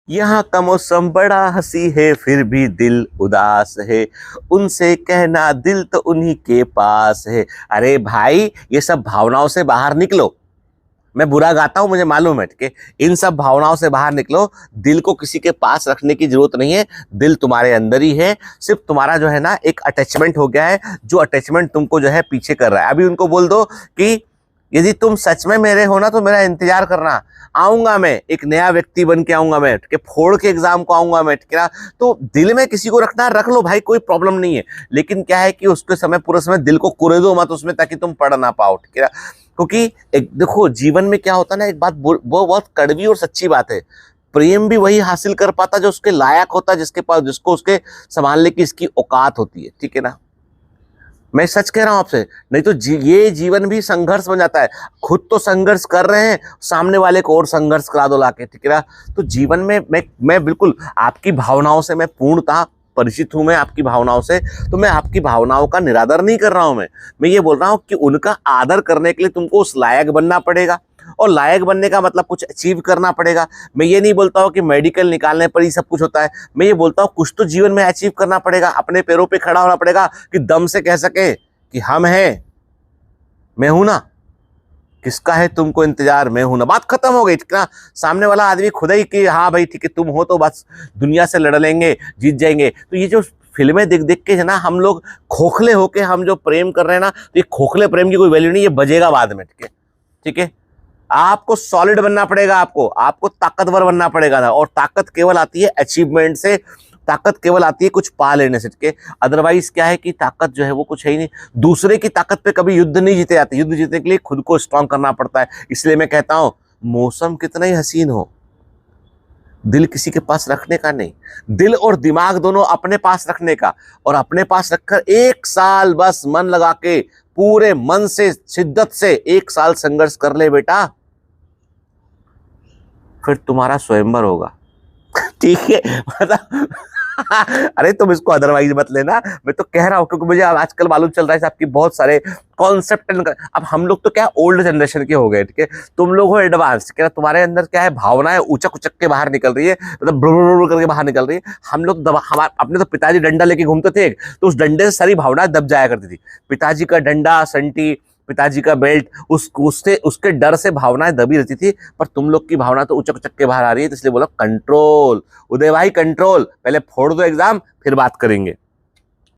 यहाँ का मौसम बड़ा हंसी है फिर भी दिल उदास है, उनसे कहना दिल तो उन्हीं के पास है। अरे भाई, ये सब भावनाओं से बाहर निकलो। मैं बुरा गाता हूं, मुझे मालूम है, ठीक है। इन सब भावनाओं से बाहर निकलो। दिल को किसी के पास रखने की जरूरत नहीं है। दिल तुम्हारे अंदर ही है। सिर्फ तुम्हारा जो है ना एक अटैचमेंट हो गया है, जो अटैचमेंट तुमको जो है पीछे कर रहा है। अभी उनको बोल दो कि यदि तुम सच में मेरे हो ना तो मेरा इंतजार करना, आऊंगा मैं, एक नया व्यक्ति बन के आऊंगा मैं, ठीक है, फोड़ के एग्जाम को आऊंगा मैं, ठीक है ना। तो दिल में किसी को रखना रख लो भाई, कोई प्रॉब्लम नहीं है। लेकिन क्या है कि उसके समय पूरे समय दिल को कुरे दो मत उसमें, ताकि तुम पढ़ ना पाओ, ठीक है ना। क्योंकि एक देखो, जीवन में क्या होता है ना, एक बात वो बहुत कड़वी और सच्ची बात है। प्रेम भी वही हासिल कर पाता जो उसके लायक होता है, जिसके पास, जिसको उसके संभालने की इसकी औकात होती है, ठीक है ना। मैं सच कह रहा हूं आपसे। नहीं तो ये जीवन भी संघर्ष बन जाता है। खुद तो संघर्ष कर रहे हैं, सामने वाले को और संघर्ष करा दो लाके, ठीक है ना। तो जीवन में मैं बिल्कुल आपकी भावनाओं से मैं पूर्णतः परिचित हूं। मैं आपकी भावनाओं से, तो मैं आपकी भावनाओं का निरादर नहीं कर रहा हूं। मैं ये बोल रहा हूं कि उनका आदर करने के लिए तुमको उस लायक बनना पड़ेगा, और लायक बनने का मतलब कुछ अचीव करना पड़ेगा। मैं ये नहीं बोलता हूँ कि मेडिकल निकालने पर ही सब कुछ होता है। मैं ये बोलता हूँ कुछ तो जीवन में अचीव करना पड़ेगा, अपने पैरों पे खड़ा होना पड़ेगा, कि दम से कह सके कि हम हैं, मैं हूं ना, किसका है तुमको इंतजार, मैं हूं ना। बात खत्म हो गई, ठीक ना। सामने वाला आदमी खुद ही कि हाँ भाई ठीक है तुम हो तो बस दुनिया से लड़ लेंगे, जीत जाएंगे। तो ये जो फिल्में देख देख के है ना, हम लोग खोखले होके हम जो प्रेम कर रहे हैं ना, तो ये खोखले प्रेम की कोई वैल्यू नहीं, ये बजेगा बाद में, ठीक है, ठीक है। आपको सॉलिड बनना पड़ेगा, आपको ताकतवर बनना पड़ेगा ना। और ताकत केवल आती है अचीवमेंट से, ताकत केवल आती है कुछ पा लेने से, ठीक है। अदरवाइज क्या है कि ताकत जो है वो कुछ है ही नहीं। दूसरे की ताकत पे कभी युद्ध नहीं जीते जाते। युद्ध जीतने के लिए खुद को स्ट्रांग करना पड़ता है। इसलिए मैं कहता हूं, मौसम कितना ही हसीन हो, दिल किसी के पास रखने का नहीं। दिल और दिमाग दोनों अपने पास रखने का, और अपने पास रखकर 1 साल बस मन लगा के, पूरे मन से, शिद्दत से 1 साल संघर्ष कर ले बेटा, फिर तुम्हारा स्वयंवर होगा। ठीक है, मतलब अरे तुम इसको अदरवाइज मत लेना। मैं तो कह रहा हूं क्योंकि मुझे आजकल मालूम चल रहा है आपकी बहुत सारे कॉन्सेप्ट। अब हम लोग तो क्या ओल्ड जनरेशन के हो गए, ठीक है। तुम लोग हो एडवांस, क्या तुम्हारे अंदर क्या है, भावनाएं उचक उचक के बाहर निकल रही है, मतलब ब्र करके बाहर निकल रही है। हम लोग हमारे अपने तो पिताजी डंडा लेके घूमते थे, तो उस डंडे से सारी भावनाएं दब जाया करती थी। पिताजी का डंडा, संटी, पिताजी का बेल्ट, उसके डर से भावनाएं दबी रहती थी। पर तुम लोग की भावना तो उचक उचक के बाहर आ रही है, तो इसलिए बोला कंट्रोल। उदय भाई कंट्रोल, पहले फोड़ दो एग्जाम, फिर बात करेंगे।